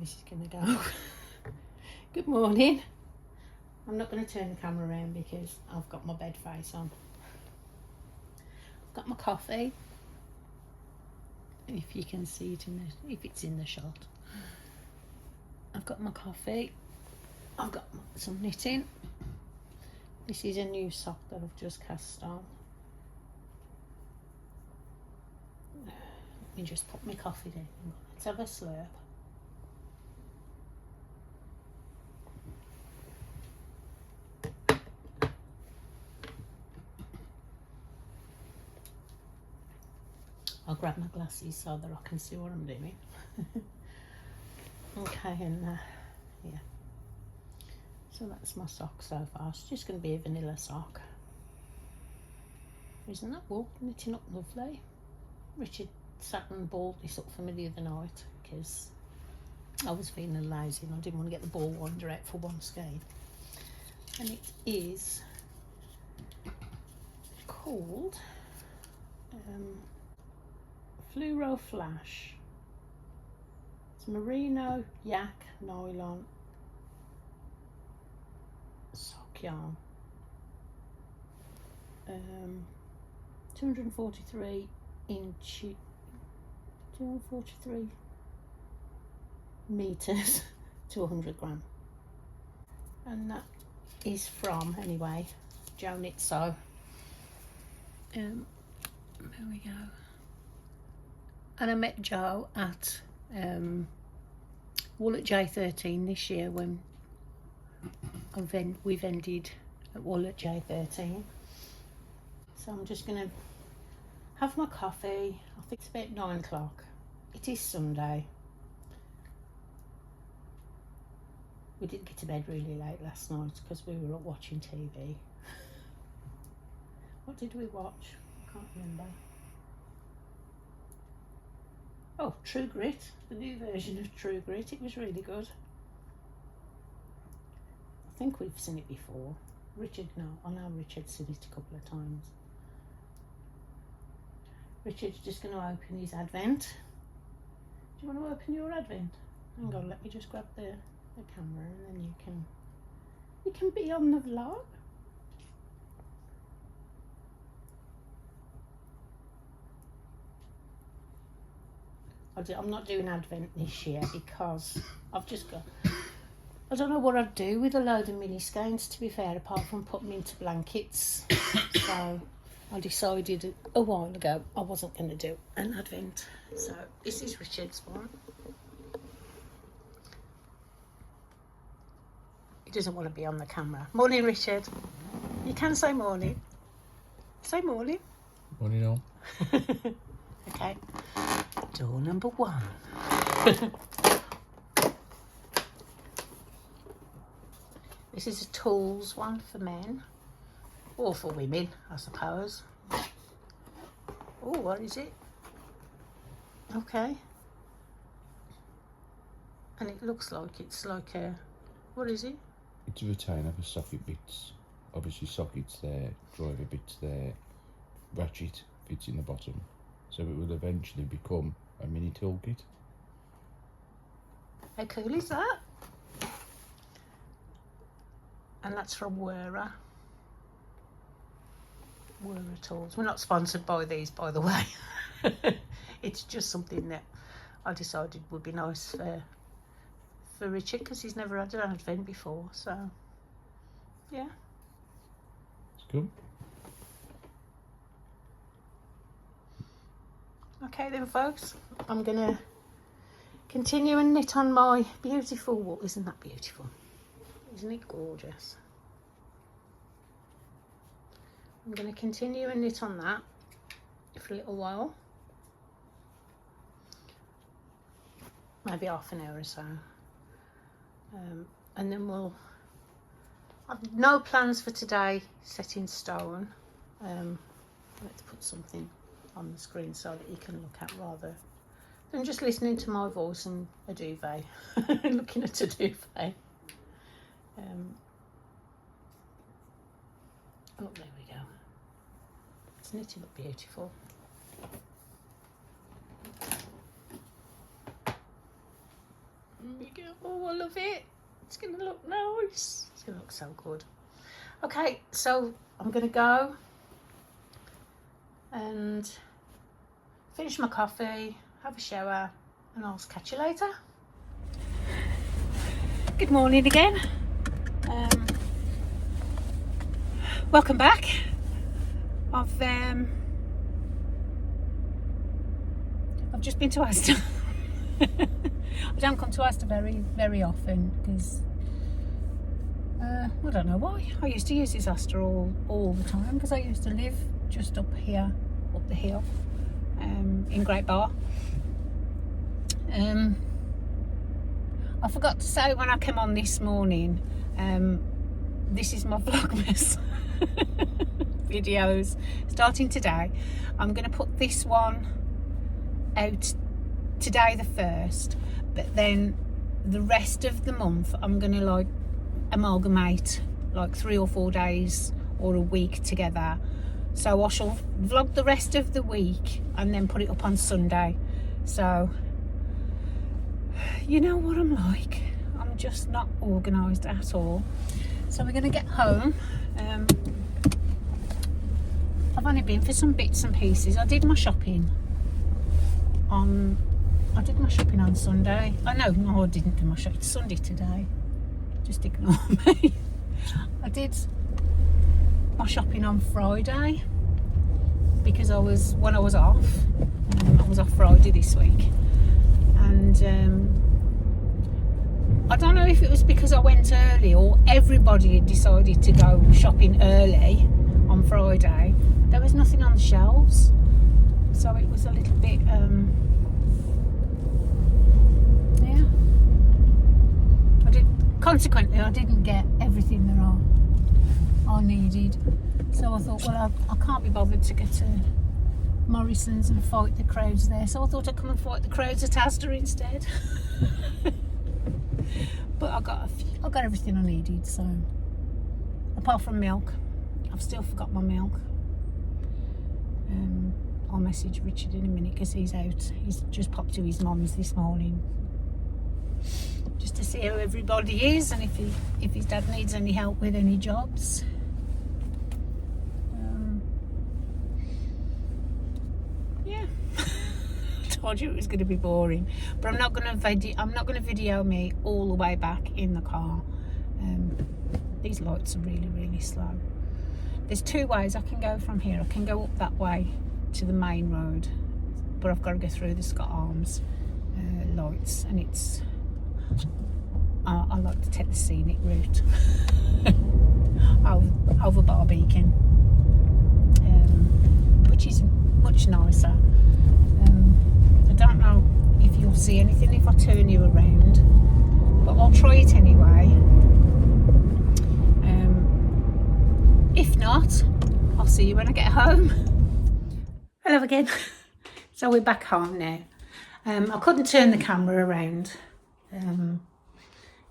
this is going to go. Good morning. I'm not going to turn the camera around because I've got my bed face on. I've got my coffee. If you can see it if it's in the shot. I've got my coffee. I've got some knitting. This is a new sock that I've just cast on. Let me just put my coffee down. Let's have a slurp. I'll grab my glasses so that I can see what I'm doing. Okay, and yeah. So that's my sock so far. It's just going to be a vanilla sock. Isn't that wool knitting up lovely? Richard sat and balled this up for me the other night because I was feeling lazy and I didn't want to get the ball winder out for one skein. And it is called Fluoro Flash. It's merino yak nylon sock yarn. 243 meters to 100 gram, and that is from anyway Joe Knit Sew. There we go. And I met Joe at Wool at J13 this year when we've ended at Wool at J13. So I'm just going to have my coffee. I think it's about 9 o'clock. It is Sunday. We did get to bed really late last night because we were watching TV. What did we watch? I can't remember. Oh, True Grit, the new version of True Grit. It was really good. I think we've seen it before. I know Richard's seen it a couple of times. Richard's just going to open his Advent. Do you want to open your Advent? Hang on, let me just grab the camera and then you can be on the vlog. I'm not doing Advent this year because I've just got... I don't know what I'd do with a load of mini skeins, to be fair, apart from put them into blankets. So I decided a while ago I wasn't going to do an Advent. So this is Richard's one. He doesn't want to be on the camera. Morning, Richard. You can say morning. Say morning. Morning all. Okay. Door number 1. This is a tools one for men, or for women, I suppose. Oh, what is it? Okay. And it looks like it's like a, what is it? It's a retainer for socket bits. Obviously sockets there, driver bits there, ratchet fits in the bottom. So it will eventually become a mini toolkit. How cool is that? And that's from Wera Tools. We're not sponsored by these, by the way. It's just something that I decided would be nice for Richard because he's never had an Advent before. So, yeah. It's cool. Okay then, folks. I'm going to continue and knit on my beautiful wool. Isn't that beautiful? Isn't it gorgeous? I'm going to continue and knit on that for a little while. Maybe half an hour or so. And then I've no plans for today set in stone. Let's put something on the screen so that you can look at rather than just listening to my voice and a duvet. Looking at a duvet. Oh, there we go. It's knitting up beautiful. Oh, I love it. It's going to look nice. It's going to look so good. Okay, so I'm going to go and finish my coffee, have a shower, and I'll catch you later. Good morning again. Welcome back. I've just been to Asda. I don't come to Asda very often because I don't know why. I used to use this Asda all the time because I used to live just up here, up the hill, in Great Bar. I forgot to say when I came on this morning, this is my Vlogmas videos starting today. I'm going to put this one out today, the 1st, but then the rest of the month I'm going to like amalgamate like 3 or 4 days or a week together. So I shall vlog the rest of the week and then put it up on Sunday. So you know what I'm like. I'm just not organised at all. So we're going to get home. I've only been for some bits and pieces. I did my shopping on Sunday. No, I didn't do my shopping. It's Sunday today. Just ignore me. I did my shopping on Friday because when I was off. I was off Friday this week, and I don't know if it was because I went early or everybody had decided to go shopping early on Friday. There was nothing on the shelves, so it was a little bit consequently I didn't get everything that I needed. So I thought, well, I can't be bothered to get to Morrison's and fight the crowds there, so I thought I'd come and fight the crowds at Asda instead. But I got everything I needed. So apart from milk, I've still forgot my milk. I'll message Richard in a minute because he's out. He's just popped to his mum's this morning just to see how everybody is and if his dad needs any help with any jobs. Yeah. I told you it was going to be boring, but I'm not going to video me all the way back in the car. These lights are really slow. There's 2 ways I can go from here. I can go up that way to the main road, but I've got to go through the Scott Arms lights, and it's I like to take the scenic route over Barbican, which is much nicer. I don't know if you'll see anything if I turn you around, but I'll try it anyway. If not, I'll see you when I get home. Hello again. So we're back home now. I couldn't turn the camera around.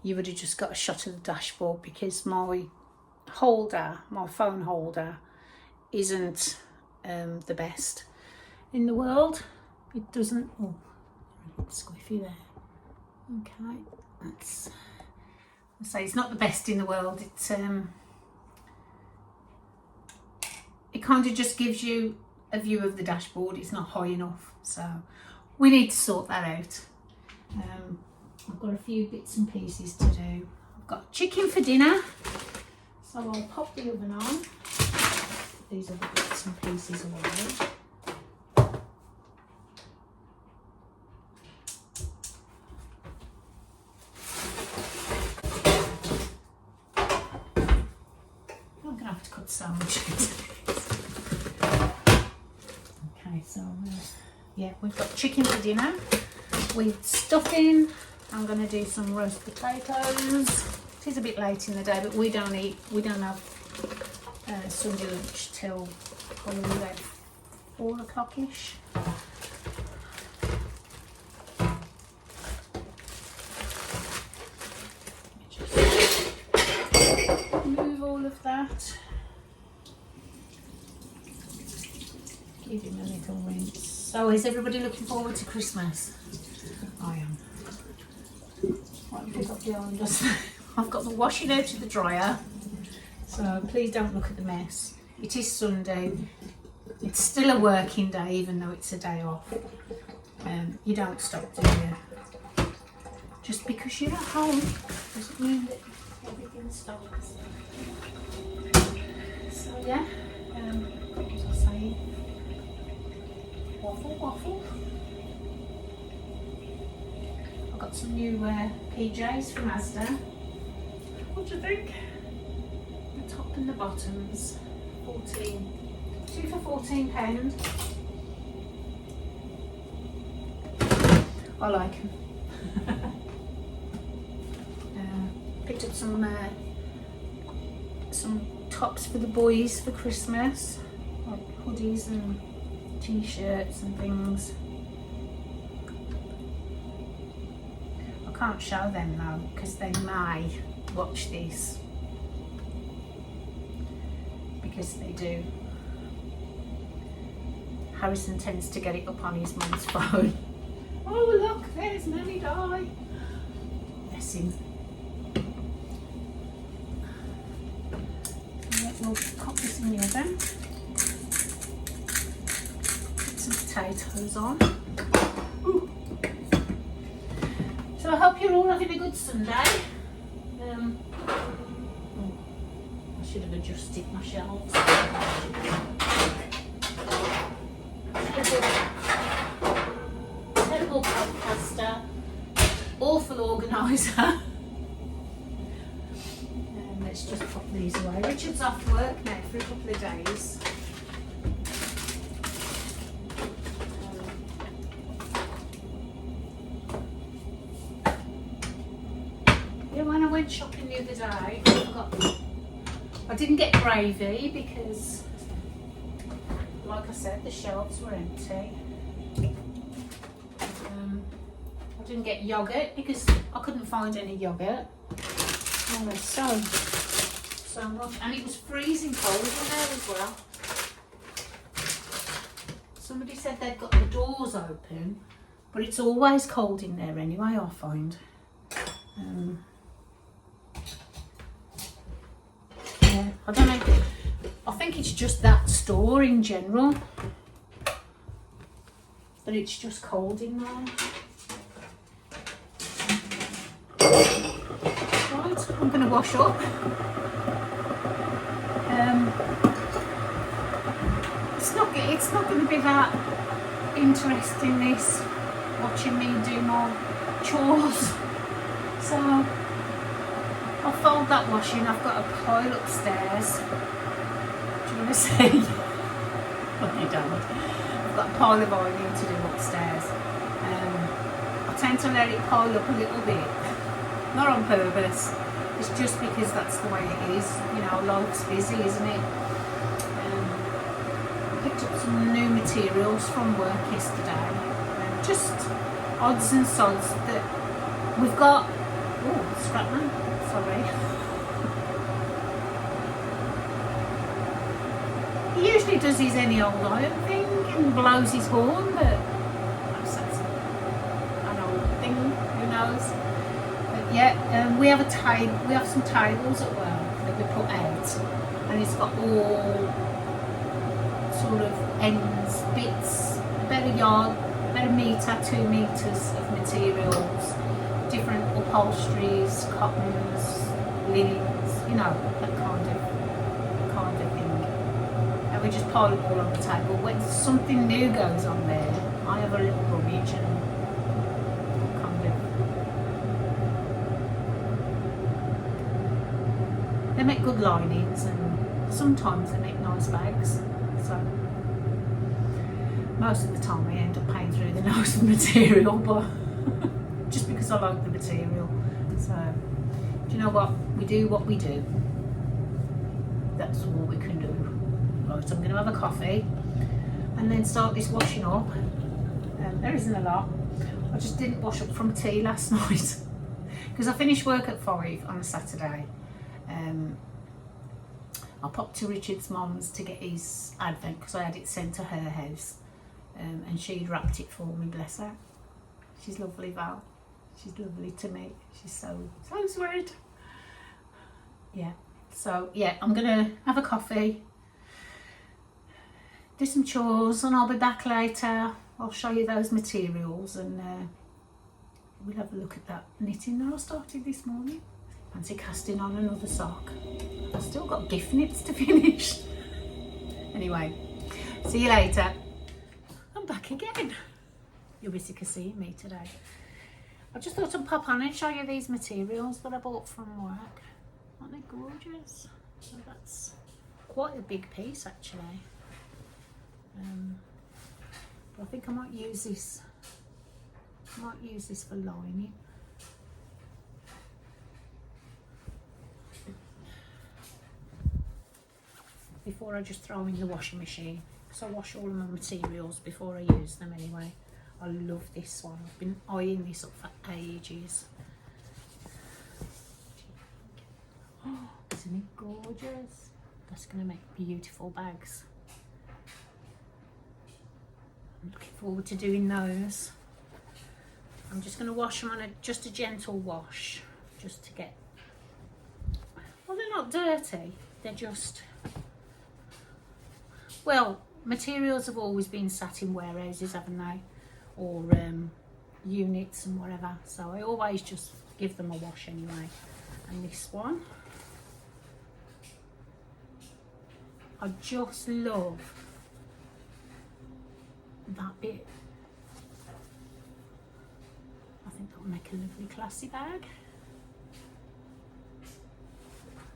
You would have just got a shot of the dashboard because my phone holder isn't the best in the world. It doesn't, oh, it's squiffy there. Okay, I say it's not the best in the world. It kind of just gives you a view of the dashboard. It's not high enough, so we need to sort that out. I've got a few bits and pieces to do. I've got chicken for dinner, so I'll pop the oven on. These are the bits and pieces away. I'm gonna have to cut so much into this. Okay, so yeah, we've got chicken for dinner with stuffing. I'm going to do some roast potatoes. It is a bit late in the day, but we don't have Sunday lunch till probably about 4 o'clock-ish. Just move all of that. Give him a little rinse. So is everybody looking forward to Christmas? I am. What have we got behind us? I've got the washing out of the dryer, so please don't look at the mess. It is Sunday. It's still a working day, even though it's a day off. You don't stop, do you? Just because you're at home doesn't mean that everything stops. So yeah, what was I saying? Waffle. I've got some new PJs from Asda. What do you think? The top and the bottoms, 14. 2 for £14. I like them. Picked up some tops for the boys for Christmas, like hoodies and t-shirts and things. I can't show them though because they may watch this, because they do. Harrison tends to get it up on his mum's phone. Oh look, there's Nanny Di. Bless him. We'll pop this in the oven. Put some potatoes on. Ooh. So I hope you're all having a good Sunday. I should have adjusted my shelves. Terrible podcaster, awful organiser. Let's just pop these away. Richard's off work now for a couple of days. Yeah, when I went shopping the other day, I didn't get gravy because, like I said, the shelves were empty. I didn't get yoghurt because I couldn't find any yoghurt. Oh, there's so much, and it was freezing cold in there as well. Somebody said they'd got the doors open, but it's always cold in there anyway, I find. Yeah, I don't know. I think it's just that store in general, that it's just cold in there. Right, I'm going to wash up. It's not going to be that interesting, this, watching me do more chores. So I'll fold that washing. I've got a pile upstairs. Do you want to see? Well, you don't. I've got a pile of ironing to do upstairs. I tend to let it pile up a little bit. Not on purpose. It's just because that's the way it is. You know, life's busy, isn't it? I picked up some new materials from work yesterday. Just odds and sods that we've got. Oh, Scrapman. Sorry. He usually does his any old iron thing and blows his horn, but perhaps that's an old thing. Who knows? Yeah, we have a table. We have some tables at work that we put out, and it's got all sort of ends, bits, about a yard, about a metre, 2 metres of materials, different upholsteries, cottons, linens, you know, that kind of thing. And we just pile it all on the table. When something new goes on there, I have a little rummage and they make good linings, and sometimes they make nice bags. So most of the time I end up paying through the nose for material, but just because I like the material. So do you know what? We do what we do. That's all we can do. Right, so I'm going to have a coffee and then start this washing up. There isn't a lot. I just didn't wash up from tea last night because I finished work at 5 on a Saturday. I popped to Richard's mum's to get his advent because I had it sent to her house, and she'd wrapped it for me, bless her. She's lovely, Val. She's lovely to meet. She's so sweet. Yeah. So yeah, I'm gonna have a coffee, do some chores, and I'll be back later. I'll show you those materials, and we'll have a look at that knitting that I started this morning. Fancy casting on another sock. I've still got gift knits to finish. Anyway, see you later. I'm back again. You'll be sick of seeing me today. I just thought I'd pop on and show you these materials that I bought from work. Aren't they gorgeous? So that's quite a big piece actually. But I think I might use this. I might use this for lining. Before I just throw in the washing machine, because I wash all of my materials before I use them anyway. I love this one. I've been eyeing this up for ages. Oh, isn't it gorgeous? That's going to make beautiful bags. I'm looking forward to doing those. I'm just going to wash them on just a gentle wash, just to get, well, they're not dirty, they're just, well, materials have always been sat in warehouses, haven't they, or units and whatever, so I always just give them a wash anyway. And this one, I just love that bit. I think that will make a lovely classy bag.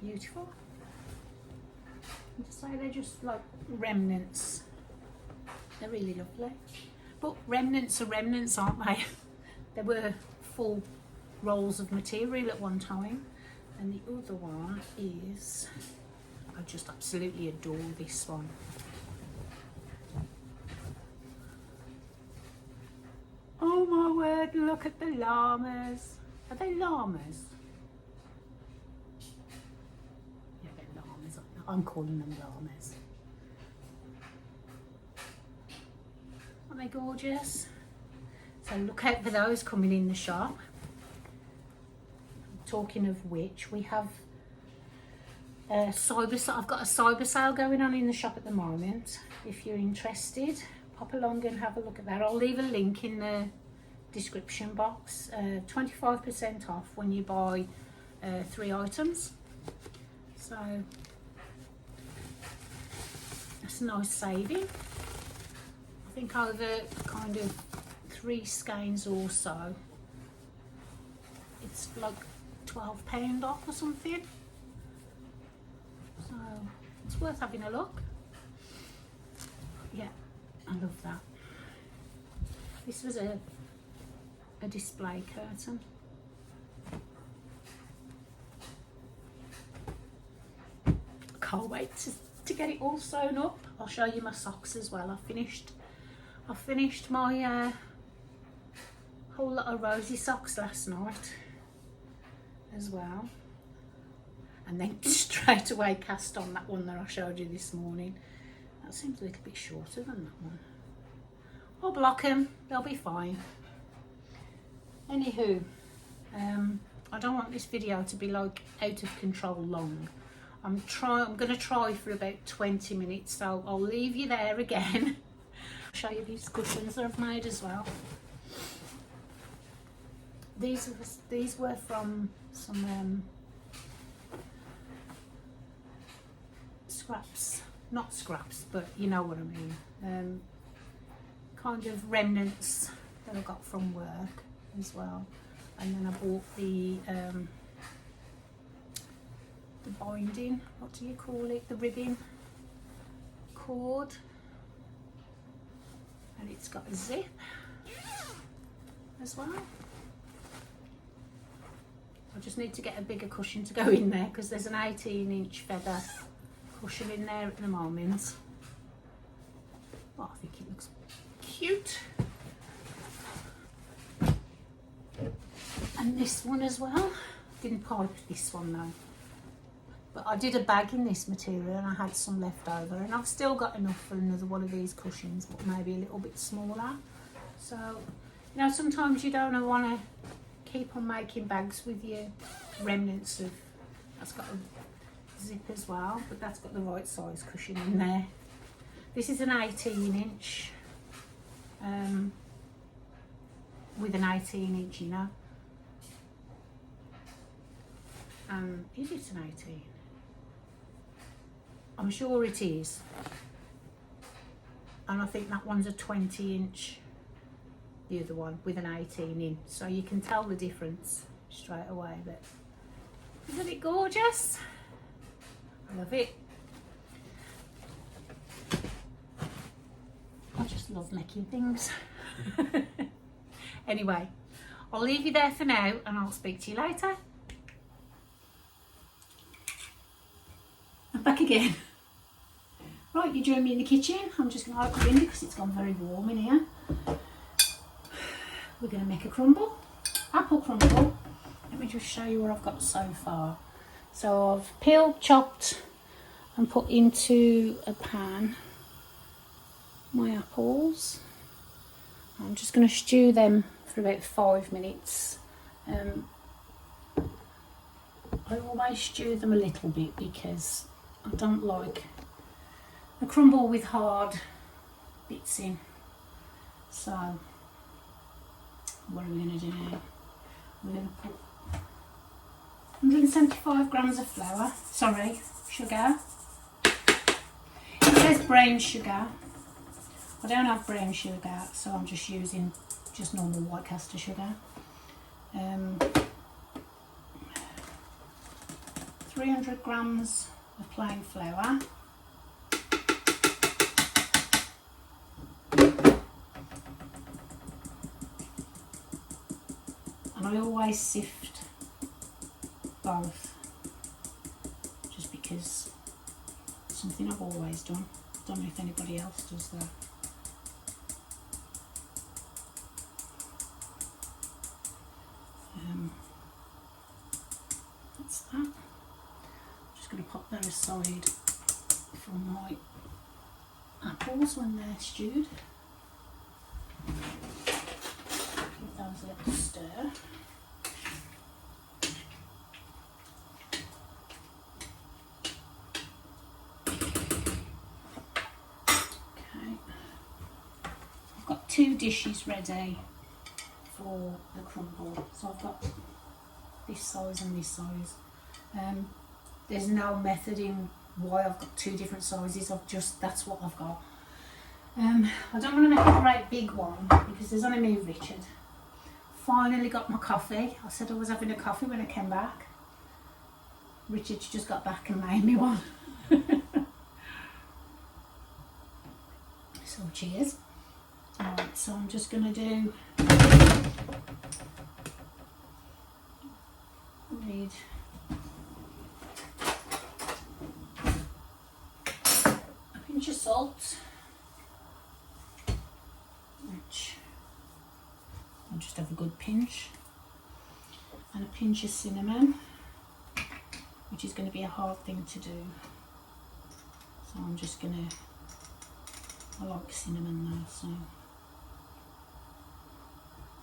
Beautiful. And to say they're just like remnants. They're really lovely. But remnants are remnants, aren't they? There were full rolls of material at one time. And the other one is, I just absolutely adore this one. Oh my word, look at the llamas. Are they llamas? Yeah, they're llamas. I'm calling them llamas. Aren't they gorgeous? So look out for those coming in the shop. Talking of which, we have I've got a cyber sale going on in the shop at the moment. If you're interested, pop along and have a look at that. I'll leave a link in the description box. 25% off when you buy 3 items. So that's a nice saving. I think over kind of 3 skeins or so, it's like £12 off or something. So it's worth having a look. Yeah, I love that. This was a display curtain. Can't wait to get it all sewn up. I'll show you my socks as well. I finished my whole lot of rosy socks last night as well. And then straight away cast on that one that I showed you this morning. That seems a little bit shorter than that one. I'll block them, they'll be fine. Anywho, I don't want this video to be like out of control long. I'm going to try for about 20 minutes, so I'll leave you there again. I'll show you these cushions that I've made as well. These were from some scraps, not scraps, but you know what I mean. Kind of remnants that I got from work as well. And then I bought the binding, what do you call it, the ribbon cord, and it's got a zip as well. I just need to get a bigger cushion to go in there because there's an 18-inch feather cushion in there at the moment. Oh, I think it looks cute. And this one as well. Didn't pipe this one though. But I did a bag in this material and I had some left over, and I've still got enough for another one of these cushions, but maybe a little bit smaller. So, you know, sometimes you don't want to keep on making bags with your remnants of, that's got a zip as well, but that's got the right size cushion in there. This is an 18-inch with an 18-inch inner. Is it an 18? I'm sure it is. And I think that one's a 20-inch, the other one with an 18 in. So you can tell the difference straight away. But isn't it gorgeous? I love it. I just love making things. Anyway, I'll leave you there for now and I'll speak to you later. I'm back again. Right, you join me in the kitchen. I'm just going to open the window because it's gone very warm in here. We're going to make a crumble, apple crumble. Let me just show you what I've got so far. So I've peeled, chopped and put into a pan my apples. I'm just going to stew them for about 5 minutes. I always stew them a little bit because I don't like a crumble with hard bits in. So what are we going to do now? We're going to put 175 grams of flour, sorry, sugar. It says brown sugar. I don't have brown sugar, so I'm just using just normal white caster sugar. 300 grams of plain flour. And I always sift both, just because it's something I've always done. Don't know if anybody else does that. That's that. I'm just going to pop that aside for my apples when they're stewed. Give those a little stir. Okay, I've got 2 dishes ready for the crumble. So I've got this size and this size. There's no method in why I've got 2 different sizes. That's what I've got. I don't want to make a great big one because there's only me and Richard. Finally got my coffee. I said I was having a coffee when I came back. Richard's just got back and made me one. So cheers. Alright, so I'm just going to do, need a pinch of salt, which I'll just have a good pinch, and a pinch of cinnamon, which is going to be a hard thing to do. So I'm just going to, I like cinnamon though, so.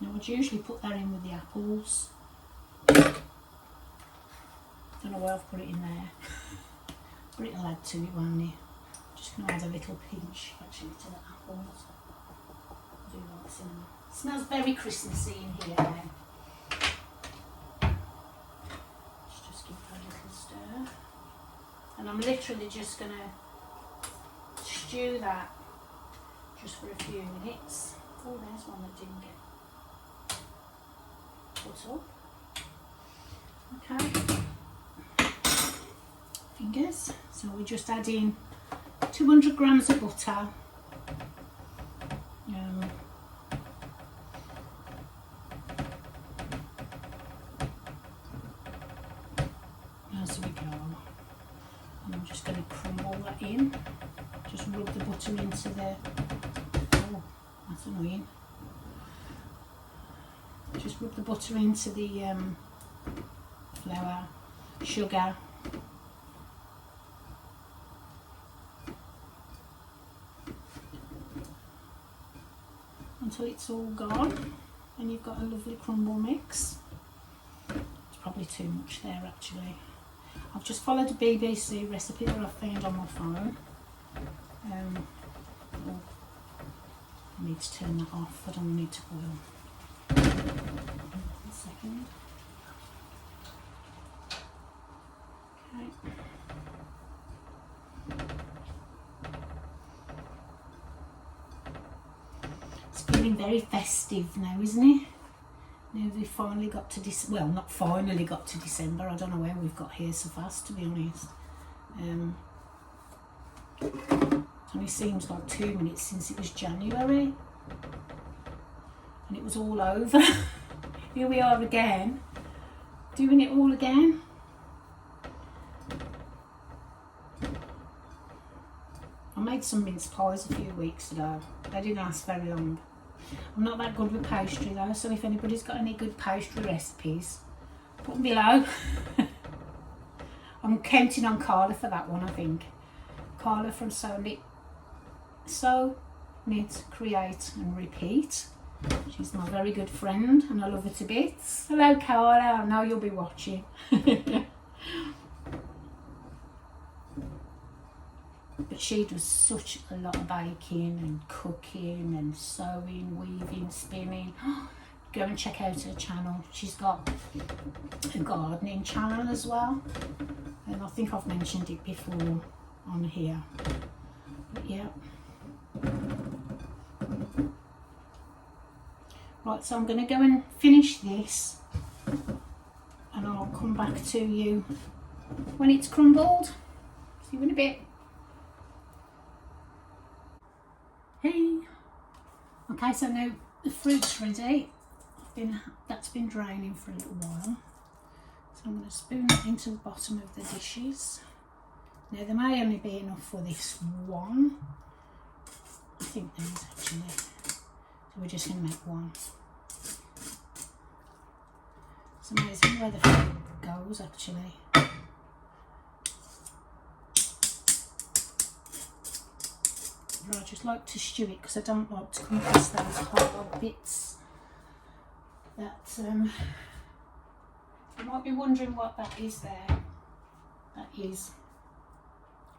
Now I'd usually put that in with the apples. Don't know why I've put it in there, but it'll add to it, won't it? I'm just going to add a little pinch actually to the apples. I do like cinnamon. It smells very Christmassy in here now. Let's just give that a little stir. And I'm literally just going to stew that just for a few minutes. Oh, there's one that didn't get put up. Okay. Fingers. So we just add in 200 grams of butter. As we go. And I'm just going to crumble that in. Just rub the butter into the, oh, that's annoying. Just rub the butter into the flour, sugar, until it's all gone and you've got a lovely crumble mix. probably too much there actually. I've just followed a BBC recipe that I found on my phone. I need to turn that off, I don't need to boil. 1 second. Okay. It's feeling very festive now, isn't it? Now we've finally got to well, not finally got to December. I don't know where we've got here so fast, to be honest. It only seems like 2 minutes since it was January, and it was all over. Here we are again, doing it all again. I made some mince pies a few weeks ago. They didn't last very long. I'm not that good with pastry though, so if anybody's got any good pastry recipes, put them below. I'm counting on Carla for that one, I think. Carla from Sew, Knit, Create and Repeat. She's my very good friend and I love her to bits. Hello Carla, I know you'll be watching. But she does such a lot of baking and cooking and sewing, weaving, spinning. Go and check out her channel. She's got a gardening channel as well. And I think I've mentioned it before on here. But yeah. Right, so I'm going to go and finish this. And I'll come back to you when it's crumbled. See you in a bit. Hey. Okay, so now the fruit's ready. That's been draining for a little while. So I'm going to spoon it into the bottom of the dishes. Now there may only be enough for this one. I think there is actually. So we're just going to make one. It's amazing where the fruit goes actually. I just like to stew it because I don't like to come across those hard bits. That you might be wondering what that is there. That is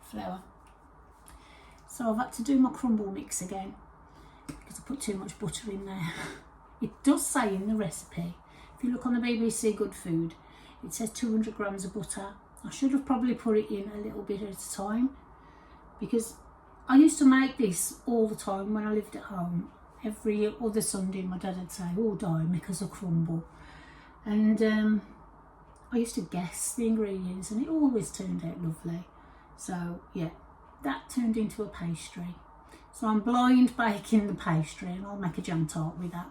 flour. So I've had to do my crumble mix again because I put too much butter in there. It does say in the recipe, if you look on the BBC Good Food, it says 200 grams of butter. I should have probably put it in a little bit at a time because I used to make this all the time when I lived at home. Every other Sunday my dad would say, oh darling, make us a crumble. And I used to guess the ingredients and it always turned out lovely. So yeah, that turned into a pastry. So I'm blind baking the pastry and I'll make a jam tart with that.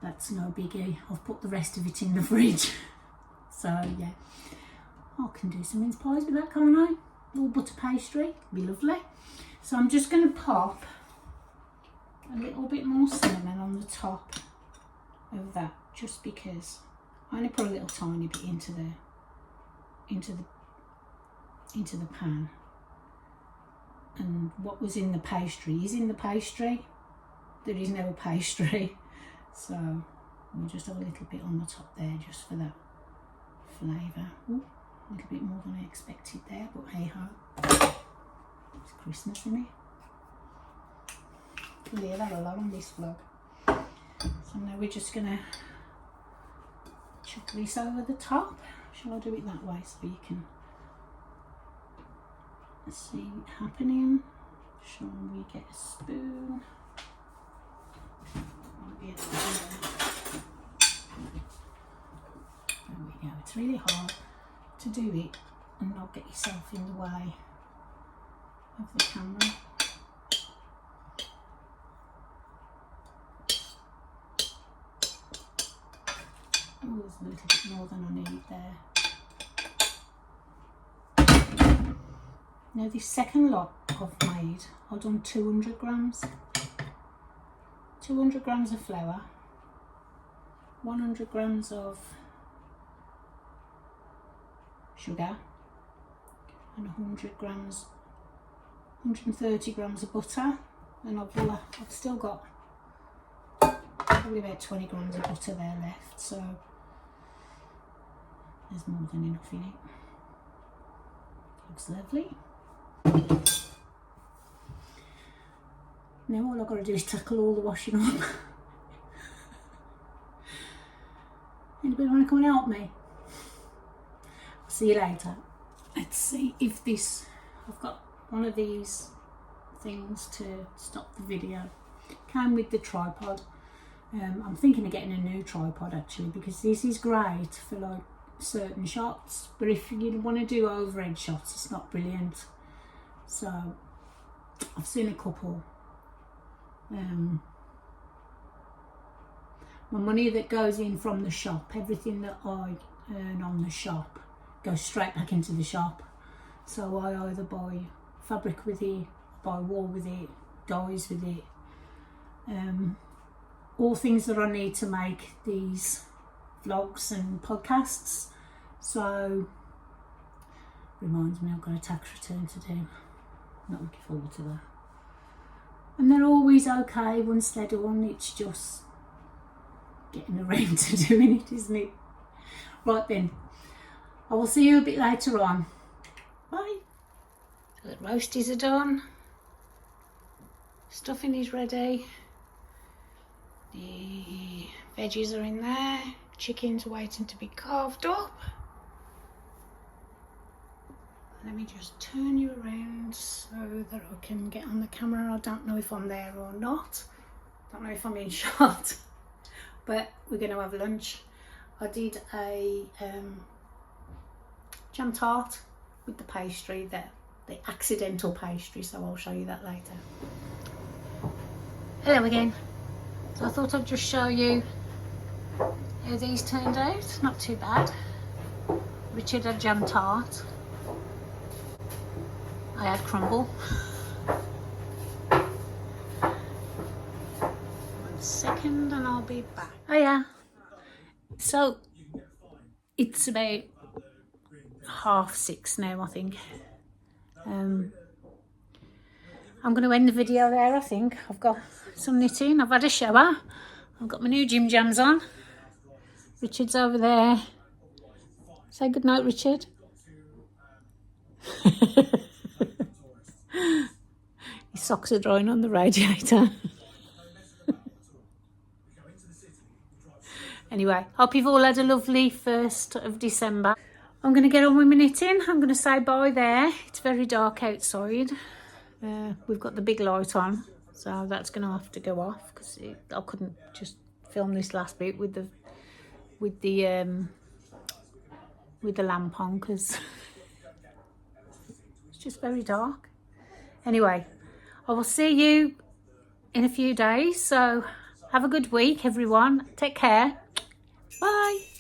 That's no biggie. I've put the rest of it in the fridge. So yeah, I can do some mince pies with that, can't I? All butter pastry, be lovely. So I'm just going to pop a little bit more cinnamon on the top of that, just because I only put a little tiny bit into the pan. And what was in the pastry is in the pastry. There is no pastry, so we'll just have a little bit on the top there, just for that flavour. Ooh, a little bit more than I expected there, but hey ho. It's Christmas, isn't it? You'll hear that a lot on this vlog. So now we're just going to chuck this over the top. Shall I do it that way so you can see it happening? Shall we get a spoon? Might be a spoon. There we go. It's really hard to do it and not get yourself in the way of the camera. Oh, there's a little bit more than I need there. Now this second lot I've made, I've done 200 grams. 200 grams of flour, 100 grams of sugar, and 100 grams 130 grams of butter, and I've still got probably about 20 grams of butter there left. So There's more than enough in it. Looks lovely. Now all I've got to do is tackle all the washing up. Anybody want to come and help me? I'll see you later. Let's see if this... I've got one of these things to stop the video. Came with the tripod. I'm thinking of getting a new tripod actually, because this is great for like certain shots, but if you want to do overhead shots it's not brilliant. So I've seen a couple. My money that goes in from the shop, everything that I earn on the shop goes straight back into the shop. So I either buy fabric with it, buy wool with it, dyes with it, all things that I need to make these vlogs and podcasts. So reminds me I've got a tax return to do. Not looking forward to that. And they're always okay once they're done. It's just getting around to doing it, isn't it? Right then, I will see you a bit later on. Bye. So the roasties are done. Stuffing is ready. The veggies are in there. Chicken's waiting to be carved up. Let me just turn you around so that I can get on the camera. I don't know if I'm there or not. Don't know if I'm in shot. But we're going to have lunch. I did a jam tart with the pastry, the accidental pastry, so I'll show you that later. Hello again. So I thought I'd just show you how these turned out. Not too bad. Richard had jam tart. I had crumble. 1 second and I'll be back. Oh yeah. So it's about 6:30 now, I think. I'm going to end the video there, I think. I've got some knitting. I've had a shower. I've got my new gym jams on. Richard's over there. Say good night, Richard. His socks are drying on the radiator. Anyway, hope you've all had a lovely 1st of December. I'm going to get on with my knitting. I'm going to say bye there. It's very dark outside. We've got the big light on, so that's going to have to go off because I couldn't just film this last bit with the lamp on because it's just very dark. Anyway, I will see you in a few days. So have a good week, everyone. Take care. Bye.